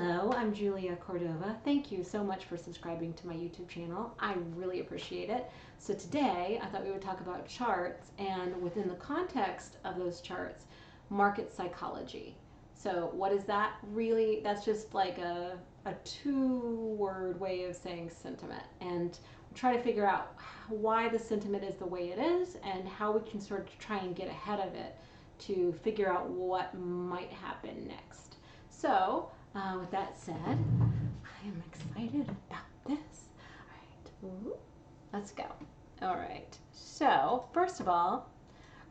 Hello, I'm Julia Cordova. Thank you so much for subscribing to my YouTube channel. I really appreciate it. So today I thought we would talk about charts and within the context of those charts, market psychology. So what is that really? That's just like a two-word way of saying sentiment. And we'll try to figure out why the sentiment is the way it is and how we can sort of try and get ahead of it to figure out what might happen next. So with that said, I am excited about this. All right, let's go. All right, so first of all,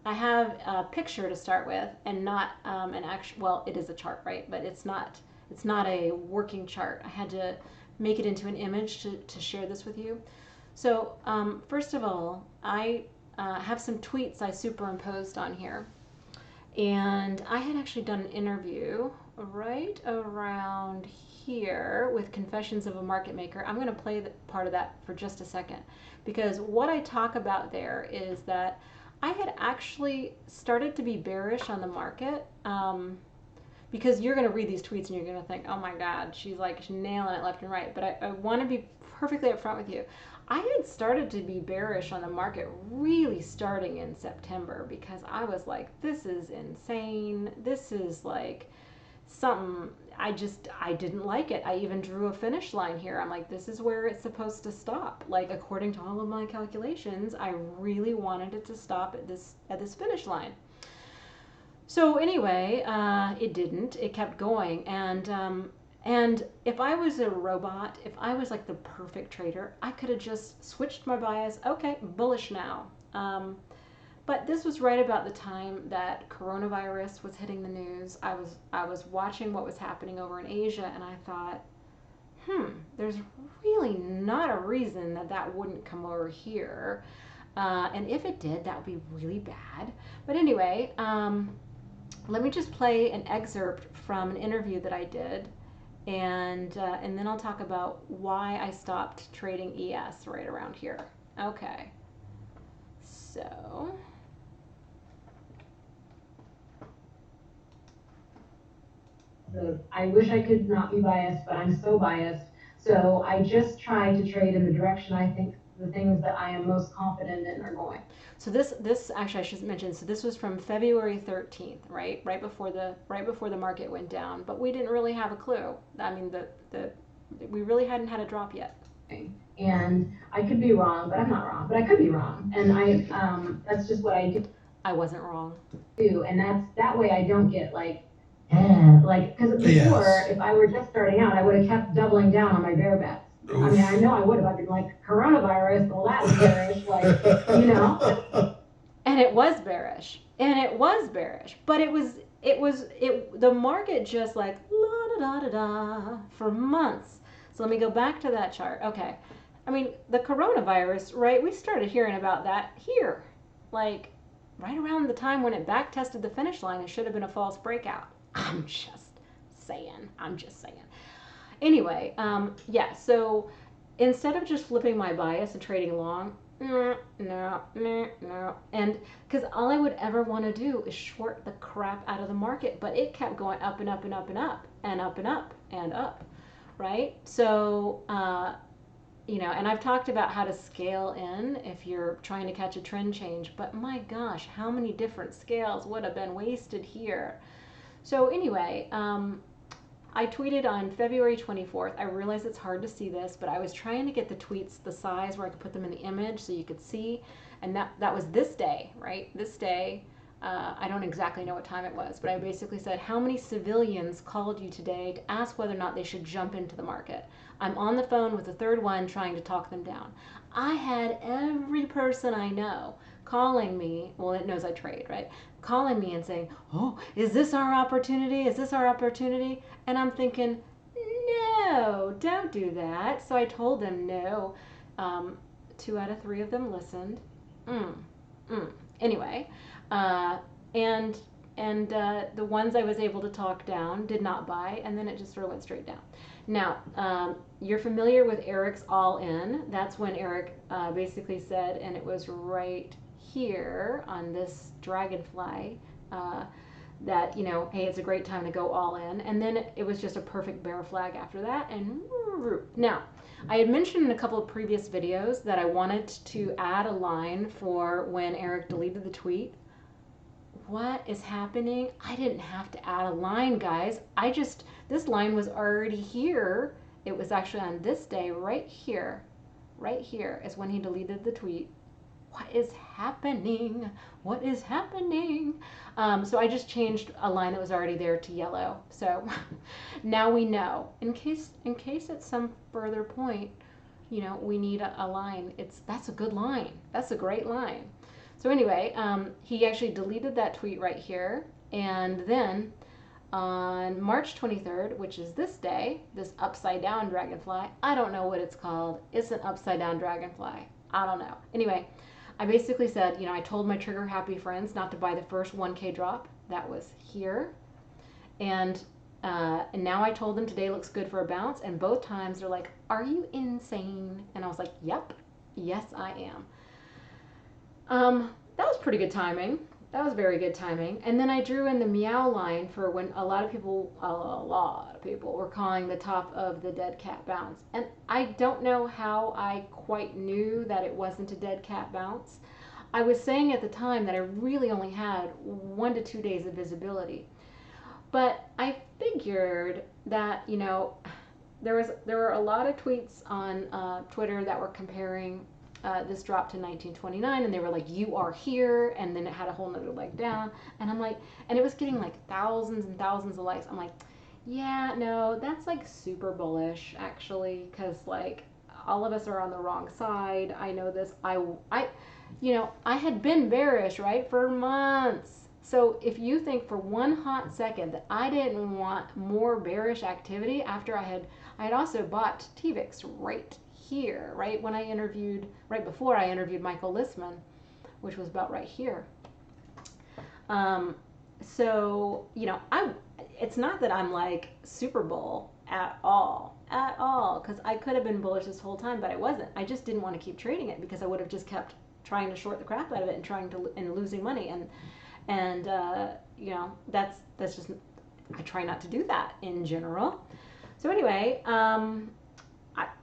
I have a picture to start with, and not an actual. Well, it is a chart, right? But it's not. It's not a working chart. I had to make it into an image to share this with you. So first of all, I have some tweets I superimposed on here. And I had actually done an interview right around here with Confessions of a Market Maker. I'm going to play part of that for just a second, because what I talk about there is that I had actually started to be bearish on the market, because you're going to read these tweets and you're going to think, oh my God, she's nailing it left and right. But I want to be perfectly upfront with you. I had started to be bearish on the market really starting in September, because I was like, this is insane. This is like something, I didn't like it. I even drew a finish line here. I'm like, this is where it's supposed to stop. Like, according to all of my calculations, I really wanted it to stop at this finish line. So anyway, it didn't. It kept going, and if I was a robot, if I was like the perfect trader, I could have just switched my bias. Okay, bullish now. But this was right about the time that coronavirus was hitting the news. I was watching what was happening over in Asia, and I thought, there's really not a reason that wouldn't come over here. And if it did, that would be really bad. But anyway, let me just play an excerpt from an interview that I did, and then I'll talk about why I stopped trading ES right around here. Okay, so I wish I could not be biased, but I'm so biased. So I just try to trade in the direction I think the things that I am most confident in are going. So this actually, I should mention. So this was from February 13th, right? Right before the market went down. But we didn't really have a clue. I mean, we really hadn't had a drop yet. And I could be wrong, but I'm not wrong. But I could be wrong, and that's just what I do. I wasn't wrong. And that way I don't get because before, Yes. if I were just starting out, I would have kept doubling down on my bear bets. I mean, I know I would have. I've been like, coronavirus, well, that's bearish, And it was bearish, but the market just like la da da da da for months. So let me go back to that chart. Okay, I mean, the coronavirus, right? We started hearing about that here, like right around the time when it back tested the finish line. It should have been a false breakout. I'm just saying. Anyway, yeah. So instead of just flipping my bias and trading long, no. And because all I would ever want to do is short the crap out of the market, but it kept going up and up and up and up and up and up and up, right? So, and I've talked about how to scale in if you're trying to catch a trend change, but my gosh, how many different scales would have been wasted here? So anyway, I tweeted on February 24th. I realize it's hard to see this, but I was trying to get the tweets the size where I could put them in the image so you could see. And that was this day, right? This day. I don't exactly know what time it was, but I basically said, how many civilians called you today to ask whether or not they should jump into the market? I'm on the phone with the third one trying to talk them down. I had every person I know calling me. Well, it knows I trade, right? Calling me and saying, oh, is this our opportunity? Is this our opportunity? And I'm thinking, no, don't do that. So I told them no. 2 out of 3 of them listened. Anyway, and the ones I was able to talk down did not buy, and then it just sort of went straight down. Now, you're familiar with Eric's all in. That's when Eric basically said, and it was right here on this dragonfly, that, you know, hey, it's a great time to go all in. And then it was just a perfect bear flag after that. And now, I had mentioned in a couple of previous videos that I wanted to add a line for when Eric deleted the tweet. What is happening? I didn't have to add a line, guys. This line was already here. It was actually on this day right here. Right here is when he deleted the tweet. What is happening? What is happening? So I just changed a line that was already there to yellow. So now we know. In case at some further point, you know, we need a line. That's a good line. That's a great line. So anyway, he actually deleted that tweet right here, and then on March 23rd, which is this day, this upside down dragonfly. I don't know what it's called. It's an upside down dragonfly. I don't know. Anyway, I basically said, you know, I told my trigger happy friends not to buy the first 1K drop. That was here. And now I told them today looks good for a bounce. And both times they're like, are you insane? And I was like, yep, yes, I am. That was pretty good timing. That was very good timing. And then I drew in the meow line for when a lot of people were calling the top of the dead cat bounce. And I don't know how I quite knew that it wasn't a dead cat bounce. I was saying at the time that I really only had 1 to 2 days of visibility. But I figured that, you know, there were a lot of tweets on Twitter that were comparing this drop to 1929, and they were like, you are here, and then it had a whole nother leg down, and I'm like, and it was getting like thousands and thousands of likes. I'm like, yeah, no, that's like super bullish actually, because like all of us are on the wrong side. I know this. You know, I had been bearish, right, for months. So if you think for one hot second that I didn't want more bearish activity after I had also bought TVIX right here, right when I interviewed, right before I interviewed Michael Listman, which was about right here. So, you know, it's not that I'm like super bull at all, because I could have been bullish this whole time, but I wasn't. I just didn't want to keep trading it because I would have just kept trying to short the crap out of it and losing money, and you know, that's just, I try not to do that in general. So anyway,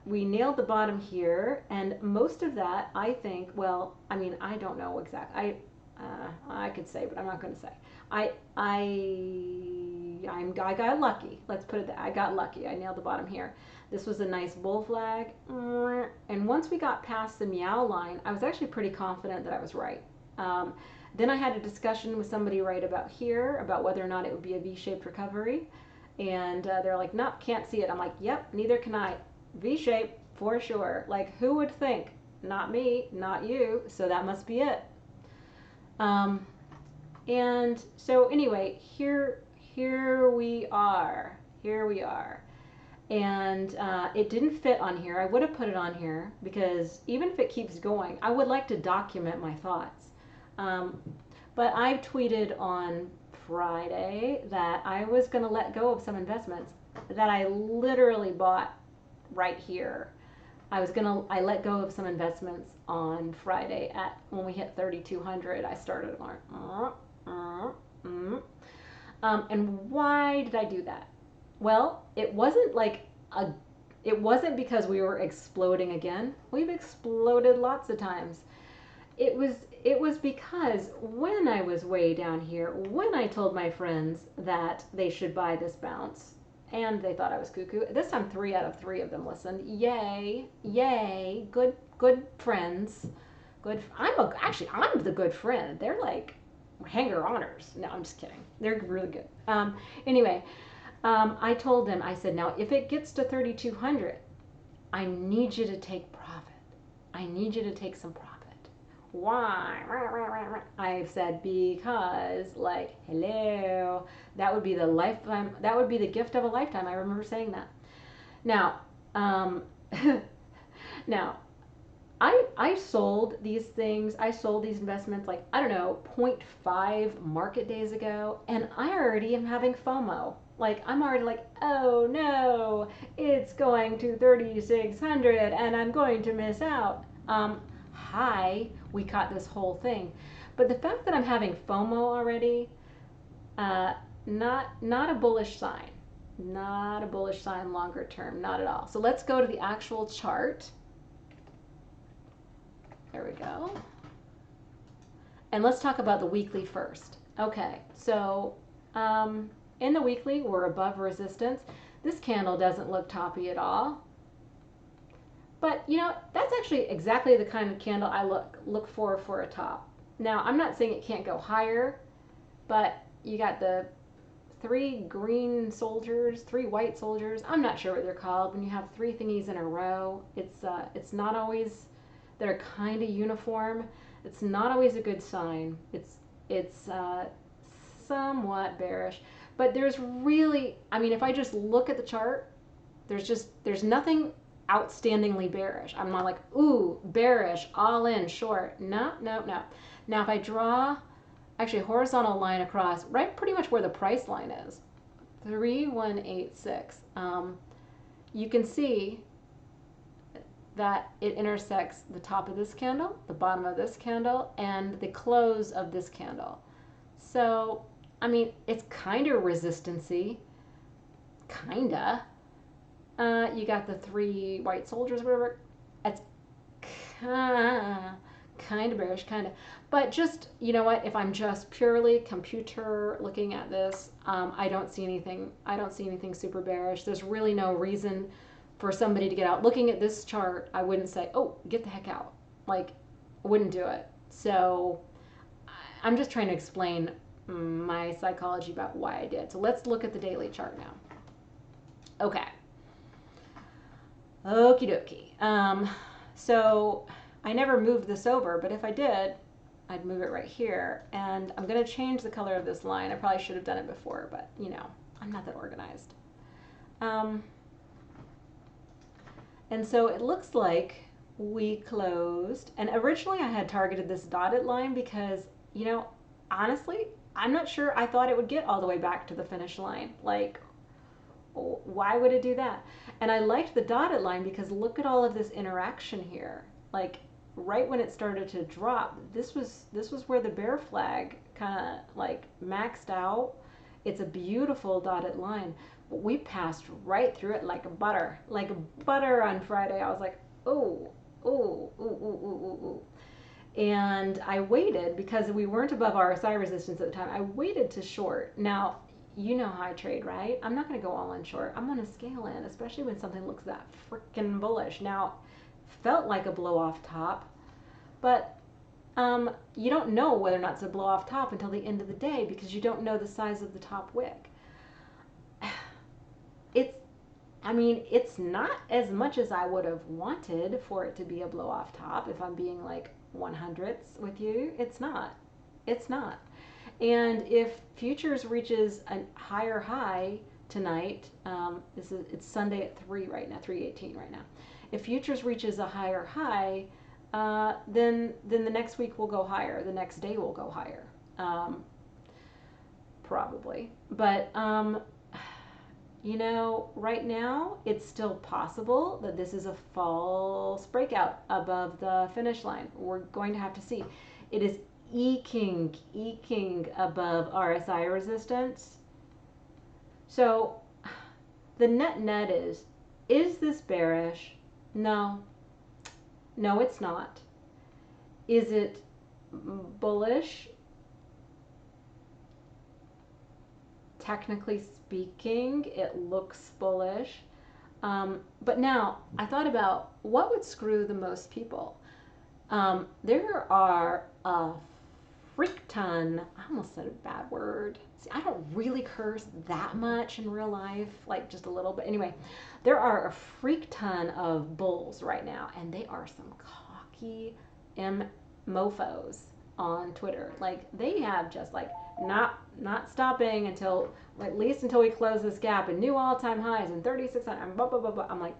we nailed the bottom here, and most of that, I think, well, I mean, I don't know exactly. I could say, but I'm not going to say. I got lucky. Let's put it that I got lucky. I nailed the bottom here. This was a nice bull flag, and once we got past the meow line, I was actually pretty confident that I was right. Then I had a discussion with somebody right about here about whether or not it would be a V-shaped recovery, and they're like, nope, can't see it. I'm like, yep, neither can I. V-shape for sure. Like, who would think? Not me, not you, so that must be it. And so anyway, here we are. Here we are. And it didn't fit on here. I would have put it on here because even if it keeps going, I would like to document my thoughts. But I tweeted on Friday that I was going to let go of some investments that I literally bought right here. I let go of some investments on Friday when we hit 3,200. I started going, and why did I do that? Well, it wasn't because we were exploding again. We've exploded lots of times. It was because when I was way down here, when I told my friends that they should buy this bounce, and they thought I was cuckoo. This time 3 out of 3 of them listened. Yay, yay, good friends. I'm the good friend. They're like hanger honors. No, I'm just kidding. They're really good. Anyway, I told them, I said, now if it gets to 3,200, I need you to take profit. I need you to take some profit. Why? I've said because, like, hello, that would be the lifetime, that would be the gift of a lifetime. I remember saying that. Now, now, I sold these things, I sold these investments like, I don't know, 0.5 market days ago, and I already am having FOMO. Like, I'm already like, oh no, it's going to 3,600 and I'm going to miss out. Hi, we caught this whole thing. But the fact that I'm having FOMO already, Uh, not a bullish sign. Not a bullish sign longer term, not at all. So let's go to the actual chart. There we go. And let's talk about the weekly first. Okay, so in the weekly, we're above resistance. This candle doesn't look toppy at all. But you know, that's actually exactly the kind of candle I look for a top. Now, I'm not saying it can't go higher, but you got the three green soldiers, three white soldiers. I'm not sure what they're called. When you have three thingies in a row, it's not always that are kind of uniform. It's not always a good sign. It's somewhat bearish, but there's really, I mean, if I just look at the chart, there's nothing outstandingly bearish. I'm not like, ooh, bearish, all in, short. No, no, no. Now if I draw actually a horizontal line across right pretty much where the price line is, 3186, you can see that it intersects the top of this candle, the bottom of this candle, and the close of this candle. So, I mean, it's kind of resistancy, kinda. You got the three white soldiers, whatever. It's kind of bearish, kind of. But just, you know what? If I'm just purely computer looking at this, I don't see anything. I don't see anything super bearish. There's really no reason for somebody to get out. Looking at this chart, I wouldn't say, "Oh, get the heck out." Like, I wouldn't do it. So, I'm just trying to explain my psychology about why I did. So let's look at the daily chart now. Okay. Okie dokie. So I never moved this over, but if I did, I'd move it right here. And I'm going to change the color of this line. I probably should have done it before, but you know, I'm not that organized. And so it looks like we closed. And originally I had targeted this dotted line because, you know, honestly, I'm not sure I thought it would get all the way back to the finish line. Like, why would it do that? And I liked the dotted line because look at all of this interaction here. Like right when it started to drop, this was where the bear flag kind of like maxed out. It's a beautiful dotted line. But we passed right through it like butter on Friday. I was like, oh, oh, ooh, ooh, ooh, ooh, ooh. And I waited because we weren't above RSI resistance at the time. I waited to short. Now, you know how I trade, right? I'm not going to go all in short. I'm going to scale in, especially when something looks that freaking bullish. Now, felt like a blow off top, but you don't know whether or not it's a blow off top until the end of the day because you don't know the size of the top wick. I mean, it's not as much as I would have wanted for it to be a blow off top. If I'm being like 100ths with you, it's not. It's not. And if futures reaches a higher high tonight, it's Sunday at 3 right now, 3:18 right now. If futures reaches a higher high, then the next week will go higher. The next day will go higher, probably. But you know, right now it's still possible that this is a false breakout above the finish line. We're going to have to see. It is eking above RSI resistance. So the net is this bearish? No. No, it's not. Is it bullish? Technically speaking, it looks bullish. But now I thought about what would screw the most people. There are a freak ton. I almost said a bad word. See, I don't really curse that much in real life, like just a little bit. Anyway, there are a freak ton of bulls right now, and they are some cocky mofos on Twitter. Like they have just like not stopping until at least until we close this gap and new all-time highs and 3,600 and blah blah blah blah. I'm like,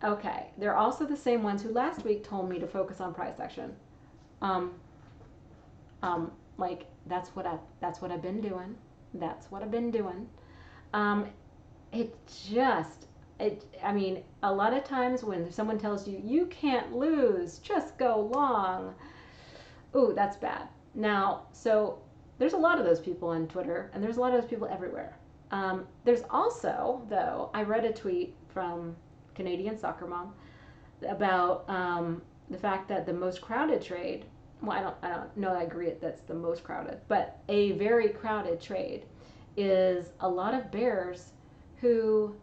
okay. They're also the same ones who last week told me to focus on price action. Like that's what I've been doing. That's what I've been doing. I mean, a lot of times when someone tells you you can't lose, just go long. Ooh, that's bad. Now, so there's a lot of those people on Twitter, and there's a lot of those people everywhere. There's also, though, I read a tweet from Canadian Soccer Mom about the fact that the most crowded trade, well, I don't know, I agree that's the most crowded, but a very crowded trade is a lot of bears who,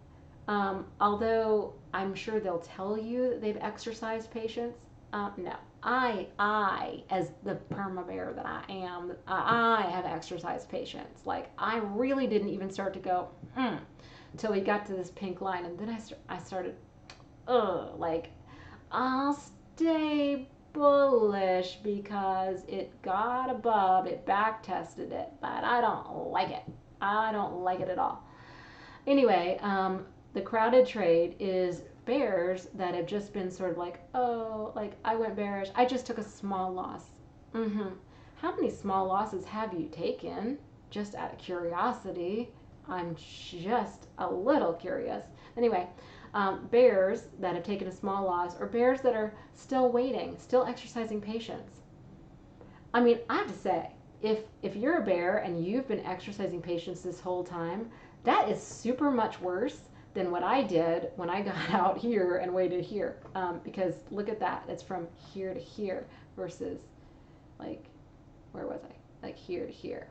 although I'm sure they'll tell you that they've exercised patience, no. I, as the perma bear that I am, I have exercised patience. Like, I really didn't even start to go, until we got to this pink line, and then I started, like, I'll stay bullish because it got above, it back tested it, but I don't like it. I don't like it at all. Anyway, the crowded trade is bears that have just been sort of like, oh, like I went bearish. I just took a small loss. Mm-hmm. How many small losses have you taken? Just out of curiosity. I'm just a little curious. Anyway, bears that have taken a small loss or bears that are still waiting, still exercising patience. I mean, I have to say, if you're a bear and you've been exercising patience this whole time, that is super much worse than what I did when I got out here and waited here. Because look at that, it's from here to here versus like, where was I? Like here to here.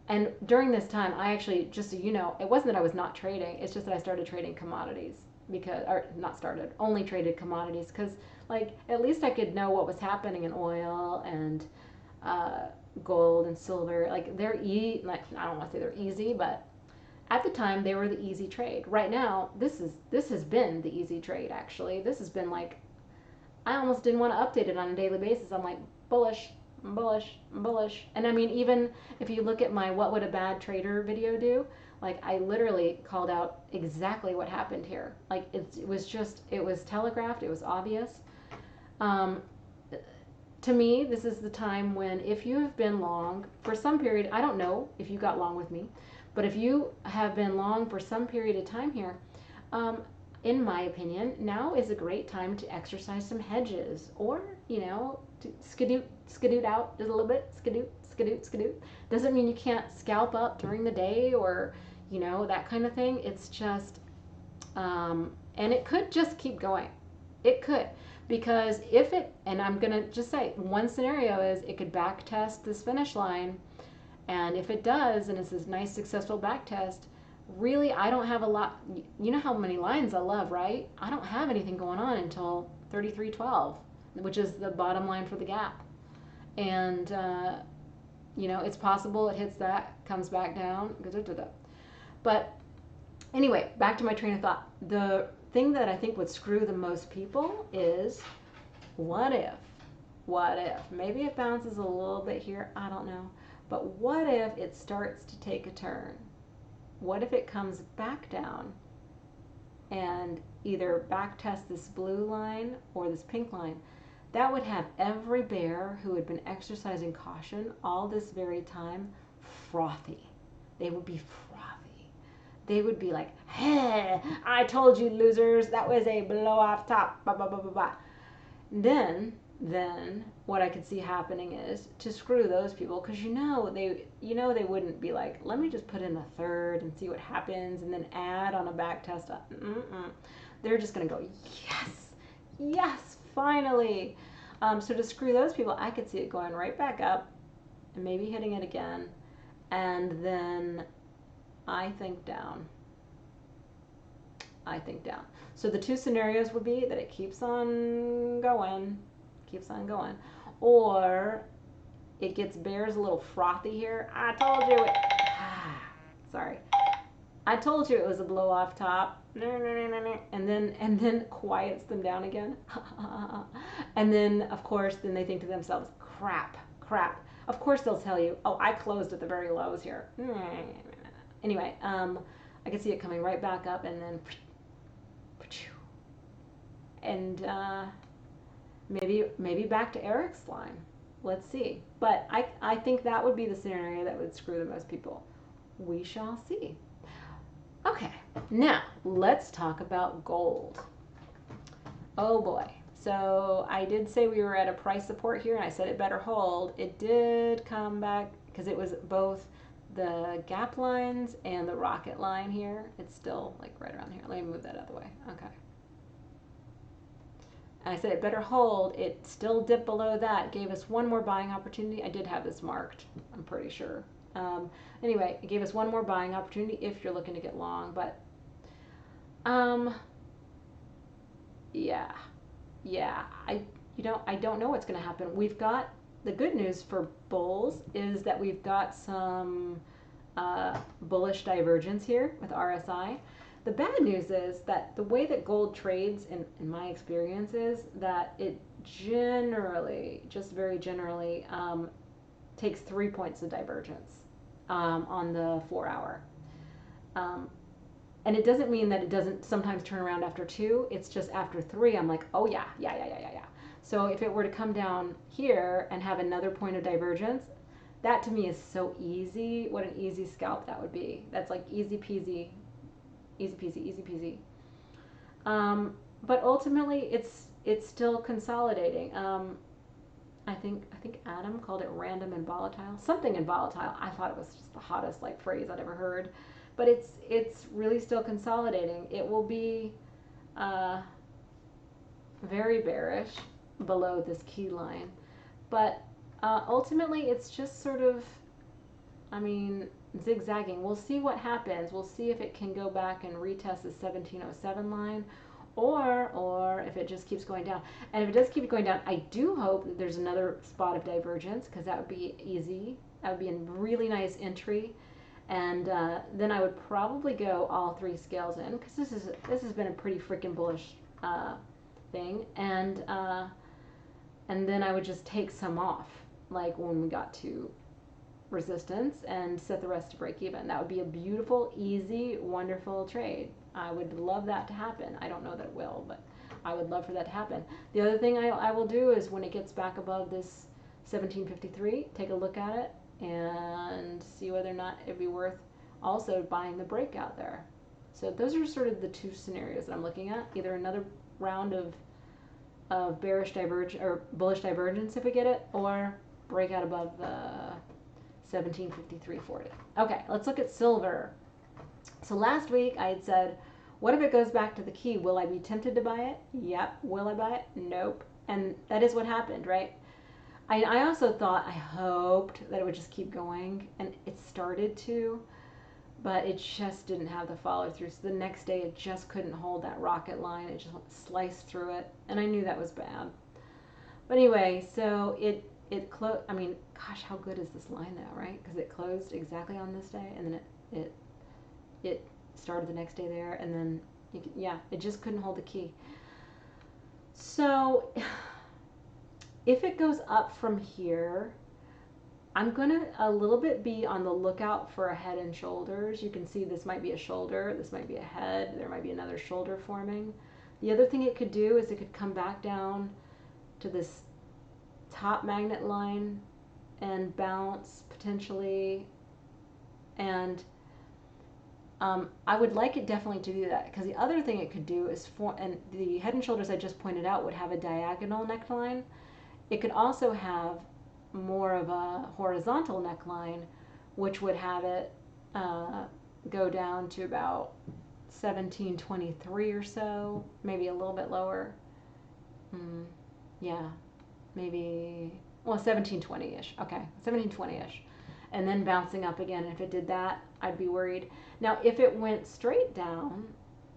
And during this time, I actually, just so you know, it wasn't that I was not trading. It's just that I started trading commodities because, or not started, only traded commodities because, like, at least I could know what was happening in oil and gold and silver. Like, like, I don't want to say they're easy, but at the time they were the easy trade. Right now, this has been the easy trade. Actually, this has been like, I almost didn't want to update it on a daily basis. I'm like, bullish, bullish, bullish. And I mean, even if you look at my what would a bad trader video do, like I literally called out exactly what happened here. Like it was telegraphed, it was obvious. To me, this is the time when if you have been long for some period, I don't know if you got long with me, but if you have been long for some period of time here, in my opinion, now is a great time to exercise some hedges or, to skadoot out just a little bit, skadoot. Doesn't mean you can't scalp up during the day or, that kind of thing. It's just, and it could just keep going. It could. Because and I'm going to just say, one scenario is it could back test this finish line. And if it does, and it's this nice successful back test, really, I don't have a lot. You know how many lines I love, right? I don't have anything going on until 33.12, which is the bottom line for the gap. And, it's possible it hits that, comes back down. But anyway, back to my train of thought. The thing that I think would screw the most people is what if? Maybe it bounces a little bit here. I don't know. But what if it starts to take a turn? What if it comes back down and either back test this blue line or this pink line? That would have every bear who had been exercising caution all this very time frothy. They would be frothy. They would be like, hey, I told you losers, that was a blow off top, blah, blah, blah, blah, blah. Then what I could see happening is to screw those people, because they wouldn't be like, let me just put in a third and see what happens and then add on a back test. They're just gonna go, yes, finally. So to screw those people, I could see it going right back up and maybe hitting it again, and then I think down. So the two scenarios would be that it keeps on going, or it gets bears a little frothy here. I told you it was a blow off top, and then quiets them down again. And then of course then they think to themselves, crap. Of course they'll tell you, oh, I closed at the very lows here. Anyway, I can see it coming right back up and then maybe back to Eric's line. Let's see. But I think that would be the scenario that would screw the most people. We shall see. Okay, now let's talk about gold. Oh boy. So I did say we were at a price support here, and I said it better hold. It did come back because it was both the gap lines and the rocket line here. It's still like right around here. Let me move that out of the way. Okay. And I said it better hold. It still dipped below that. Gave us one more buying opportunity. I did have this marked, I'm pretty sure. Anyway, it gave us one more buying opportunity if you're looking to get long. But yeah, I don't know what's going to happen. We've got the good news for bulls is that we've got some bullish divergence here with RSI. The bad news is that the way that gold trades, in my experience, is that it generally, just very generally, takes 3 points of divergence on the 4 hour. And it doesn't mean that it doesn't sometimes turn around after 2. It's just after 3, I'm like, oh yeah. So if it were to come down here and have another point of divergence, that to me is so easy. What an easy scalp that would be. That's like easy peasy. But ultimately, it's still consolidating. I think Adam called it random and volatile. Something in volatile. I thought it was just the hottest like phrase I'd ever heard. But it's really still consolidating. It will be very bearish below this key line, but ultimately it's just sort of, I mean, zigzagging. We'll see what happens. We'll see if it can go back and retest the 1707 line, or if it just keeps going down. And if it does keep going down, I do hope that there's another spot of divergence, because that would be easy. That would be a really nice entry. And then I would probably go all 3 scales in, because this has been a pretty freaking bullish thing. And then I would just take some off, like when we got to resistance, and set the rest to break even. That would be a beautiful, easy, wonderful trade. I would love that to happen. I don't know that it will, but I would love for that to happen. The other thing I will do is when it gets back above this 1753, take a look at it and see whether or not it'd be worth also buying the breakout there. So those are sort of the 2 scenarios that I'm looking at. Either another round of bearish divergence or bullish divergence if we get it, or breakout above the 1753.40. Okay, let's look at silver. So last week I had said, what if it goes back to the key? Will I be tempted to buy it? Yep. Will I buy it? Nope. And that is what happened, right? I also thought, I hoped that it would just keep going, and it started to, but it just didn't have the follow through. So the next day it just couldn't hold that rocket line. It just sliced through it, and I knew that was bad. But anyway, so it closed. I mean, gosh, how good is this line now, right? Because it closed exactly on this day, and then it started the next day there, and then it just couldn't hold the key. So if it goes up from here, I'm going to a little bit be on the lookout for a head and shoulders. You can see this might be a shoulder, this might be a head, there might be another shoulder forming. The other thing it could do is it could come back down to this top magnet line and bounce potentially, and I would like it definitely to do that, because the other thing it could do is and the head and shoulders I just pointed out would have a diagonal neckline. It could also have more of a horizontal neckline, which would have it go down to about 1723 or so, maybe a little bit lower. Yeah, maybe, well, 1720-ish. Okay, 1720-ish. And then bouncing up again. And if it did that, I'd be worried. Now, if it went straight down,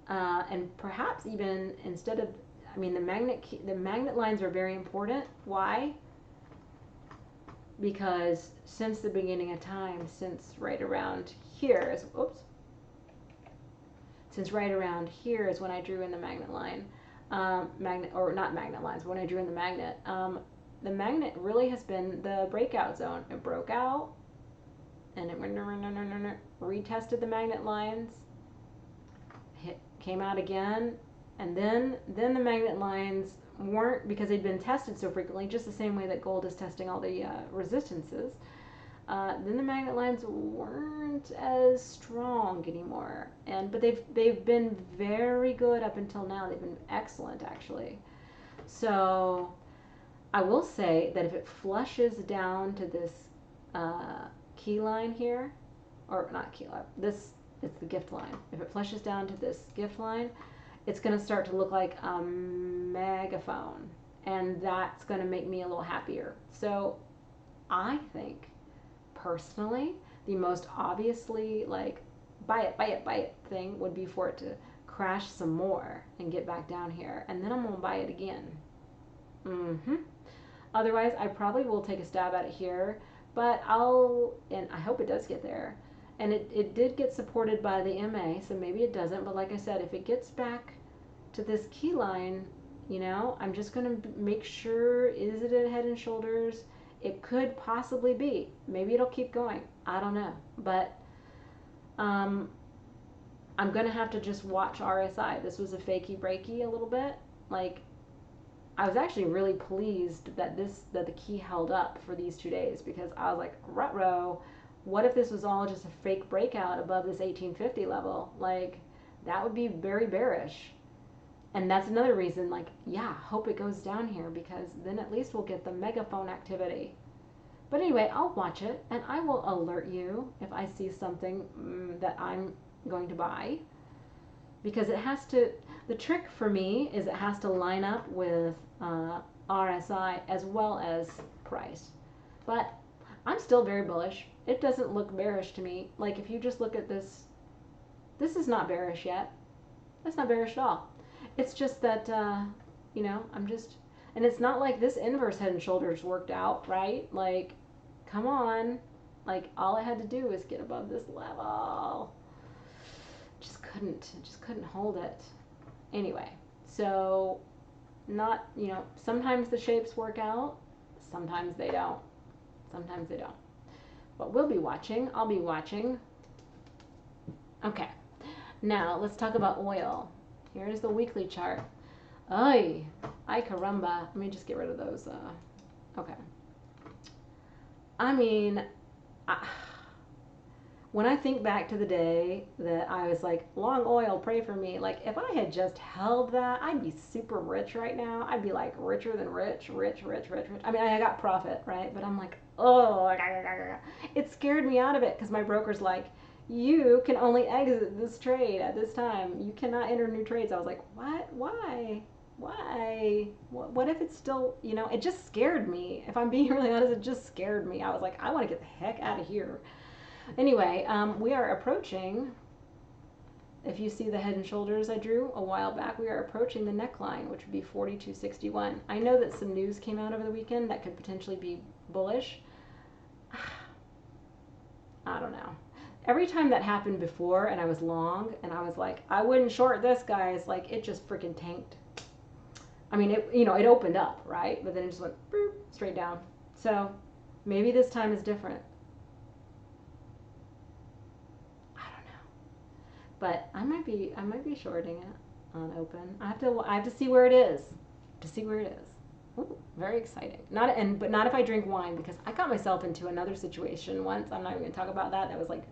and perhaps even instead of, I mean, the magnet lines are very important. Why? Because since the beginning of time, since right around here is, since right around here is when I drew in the magnet line, or not magnet lines, but when I drew in the magnet really has been the breakout zone. It broke out, and it retested the magnet lines, came out again, and then the magnet lines weren't, because they'd been tested so frequently, just the same way that gold is testing all the resistances, then the magnet lines weren't as strong anymore. But they've been very good up until now. They've been excellent, actually. So I will say that if it flushes down to this key line here, or not key line, this is the gift line. If it flushes down to this gift line, it's going to start to look like a megaphone, and that's going to make me a little happier. So I think personally the most obviously like buy it, buy it, buy it thing would be for it to crash some more and get back down here, and then I'm going to buy it again. Otherwise, I probably will take a stab at it here, but and I hope it does get there. And it did get supported by the MA, so maybe it doesn't, but like I said, if it gets back to this key line, I'm just going to make sure, is it a Head and Shoulders? It could possibly be. Maybe it'll keep going. I don't know. But I'm going to have to just watch RSI. This was a fakey breaky a little bit. Like, I was actually really pleased that the key held up for these 2 days, because I was like, ruh-roh, what if this was all just a fake breakout above this 1850 level? Like, that would be very bearish. And that's another reason, like, yeah, hope it goes down here, because then at least we'll get the megaphone activity. But anyway, I'll watch it, and I will alert you if I see something that I'm going to buy. Because it has to, the trick for me is it has to line up with RSI as well as price. But I'm still very bullish. It doesn't look bearish to me. Like, if you just look at this, this is not bearish yet. That's not bearish at all. It's just that, I'm just, and it's not like this inverse Head and Shoulders worked out, right? Like, come on. Like, all I had to do was get above this level. Just couldn't hold it. Anyway, so not, sometimes the shapes work out, sometimes they don't. Sometimes they don't. But we'll be watching. I'll be watching. Okay. Now, let's talk about oil. Here's the weekly chart. Ay caramba. Let me just get rid of those. Okay. I mean, when I think back to the day that I was like, long oil, pray for me. Like, if I had just held that, I'd be super rich right now. I'd be like richer than rich. I mean, I got profit, right? But I'm like, oh, it scared me out of it, because my broker's like, you can only exit this trade at this time. You cannot enter new trades. I was like, what? Why? What if it's still, it just scared me. If I'm being really honest, it just scared me. I was like, I want to get the heck out of here. Anyway, we are approaching, if you see the Head and Shoulders I drew a while back, we are approaching the neckline, which would be 42.61. I know that some news came out over the weekend that could potentially be bullish. I don't know. Every time that happened before and I was long and I was like, I wouldn't short this, guys, like, it just freaking tanked. I mean, it opened up, right? But then it just went boop, straight down. So maybe this time is different. I don't know. But I might be shorting it on open. I have to see where it is. Ooh, very exciting. But not if I drink wine, because I got myself into another situation once. I'm not even going to talk about that. That was like,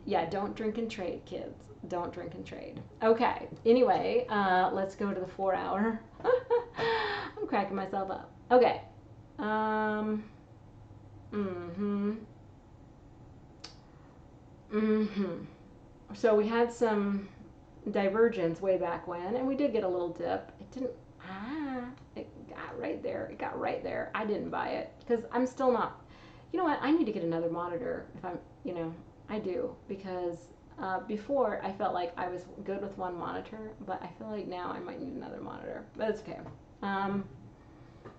yeah, don't drink and trade, kids. Don't drink and trade. Okay. Anyway, let's go to the 4 hour. I'm cracking myself up. Okay. So we had some divergence way back when, and we did get a little dip. It got right there. I didn't buy it, because I'm still not, you know what, I need to get another monitor if I'm, I do, because before I felt like I was good with one monitor, but I feel like now I might need another monitor, but it's okay.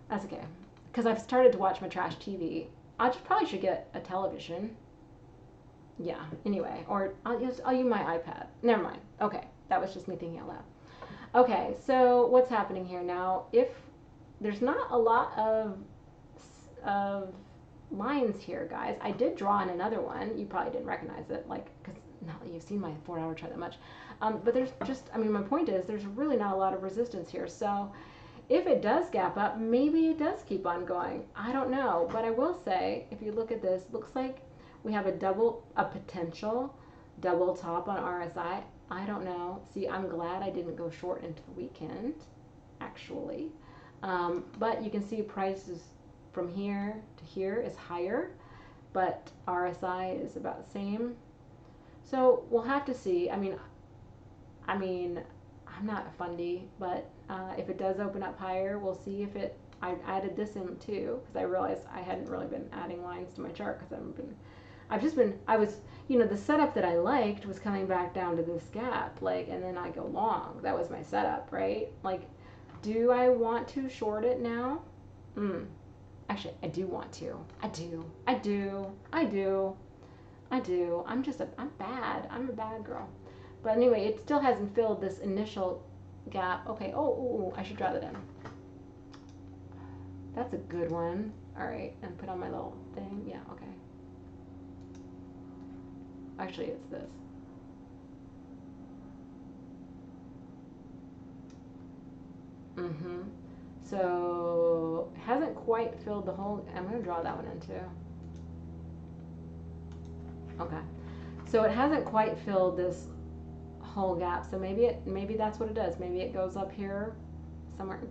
That's okay, because I've started to watch my trash TV. Probably should get a television. Yeah, anyway, or I'll use my iPad. Never mind. Okay, that was just me thinking out loud. Okay, so what's happening here now? If there's not a lot of lines here, guys, I did draw in another one. You probably didn't recognize it, like, because not that you've seen my 4 hour chart that much. But there's just, my point is, there's really not a lot of resistance here. So if it does gap up, maybe it does keep on going. I don't know, but I will say, if you look at this, looks like we have a potential double top on RSI. I don't know. See, I'm glad I didn't go short into the weekend, actually. But you can see prices from here to here is higher, but RSI is about the same. So we'll have to see. I mean, I'm not a fundy, but if it does open up higher, we'll see if it. I added this in too because I realized I hadn't really been adding lines to my chart because I was, the setup that I liked was coming back down to this gap, like, and then I go long. That was my setup, right? Like, do I want to short it now? Actually, I do want to. I do. I do. I do. I do. I'm bad. I'm a bad girl. But anyway, it still hasn't filled this initial gap. Okay. Oh, I should draw that in. That's a good one. All right, and put on my little thing. Yeah. Okay. Actually, it's this. So it hasn't quite filled the whole. I'm gonna draw that one in too. Okay. So it hasn't quite filled this whole gap. So maybe that's what it does. Maybe it goes up here somewhere and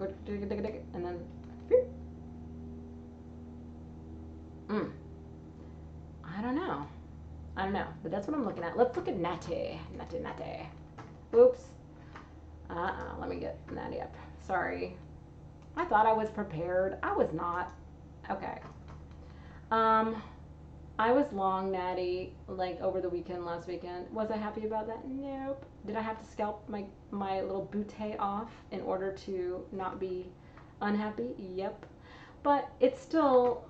then I don't know. But that's what I'm looking at. Let's look at Natty. Oops. Let me get Natty up. Sorry. I thought I was prepared. I was not. Okay. I was long Natty like over the weekend last weekend. Was I happy about that? Nope. Did I have to scalp my little bootay off in order to not be unhappy? Yep. But it's still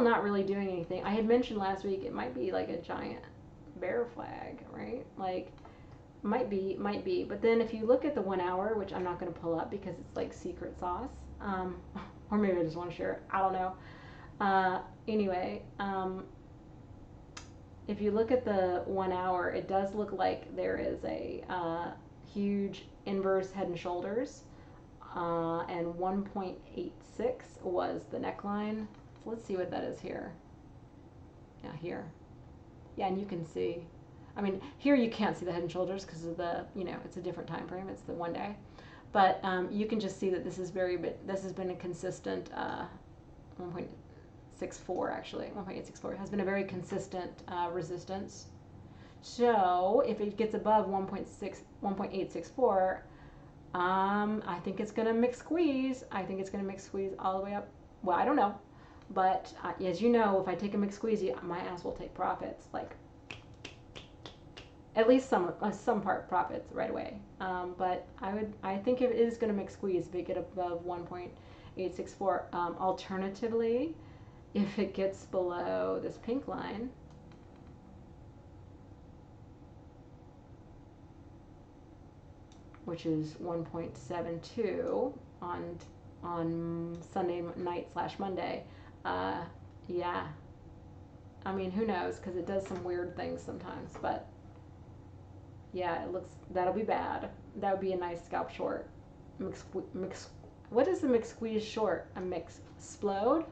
not really doing anything. I had mentioned last week it might be like a giant bear flag, right? Like might be. But then if you look at the 1 hour, which I'm not going to pull up because it's like secret sauce, or maybe I just want to share it. I don't know. Anyway, if you look at the 1 hour, it does look like there is a huge inverse head and shoulders, and 1.86 was the neckline. So let's see what that is here. Yeah, here. Yeah, and you can see. Here you can't see the head and shoulders because of the, it's a different time frame. It's the 1 day, but you can just see that this has been a consistent 1.64 actually. 1.864 has been a very consistent resistance. So if it gets above 1.864, I think it's gonna mix squeeze. I think it's gonna mix squeeze all the way up. Well, I don't know, but as you know, if I take a mix squeeze, my ass will take profits. Like at least some part profits right away. But I think it is gonna mix squeeze if it get above 1.864. Alternatively, if it gets below this pink line, which is 1.72 on Sunday night / Monday, yeah. Who knows? Because it does some weird things sometimes. But yeah, that'll be bad. That would be a nice scalp short. What is the mix squeeze short? A mix explode?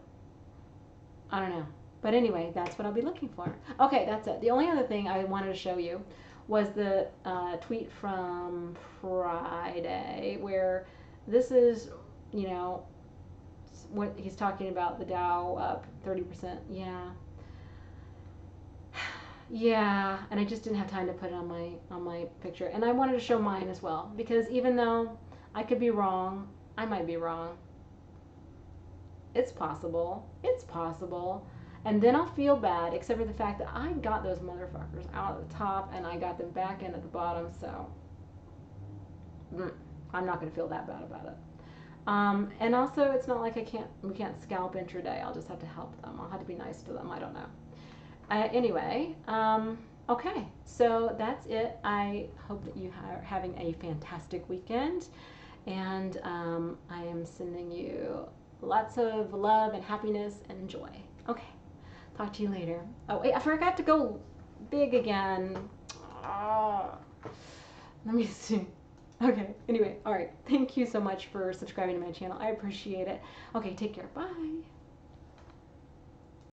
I don't know. But anyway, that's what I'll be looking for. Okay, that's it. The only other thing I wanted to show you was the tweet from Friday where this is, what he's talking about, the Dow up 30%. Yeah, and I just didn't have time to put it on my picture. And I wanted to show mine as well because even though I could be wrong, I might be wrong. It's possible. And then I'll feel bad, except for the fact that I got those motherfuckers out at the top and I got them back in at the bottom, so I'm not going to feel that bad about it. And also, it's not like we can't scalp intraday. I'll just have to help them. I'll have to be nice to them. I don't know. Anyway, okay, so that's it. I hope that you are having a fantastic weekend, and I am sending you lots of love and happiness and joy. Okay, talk to you later. Oh, wait, I forgot to go big again. Let me see. Okay, anyway, all right. Thank you so much for subscribing to my channel. I appreciate it. Okay, take care. Bye.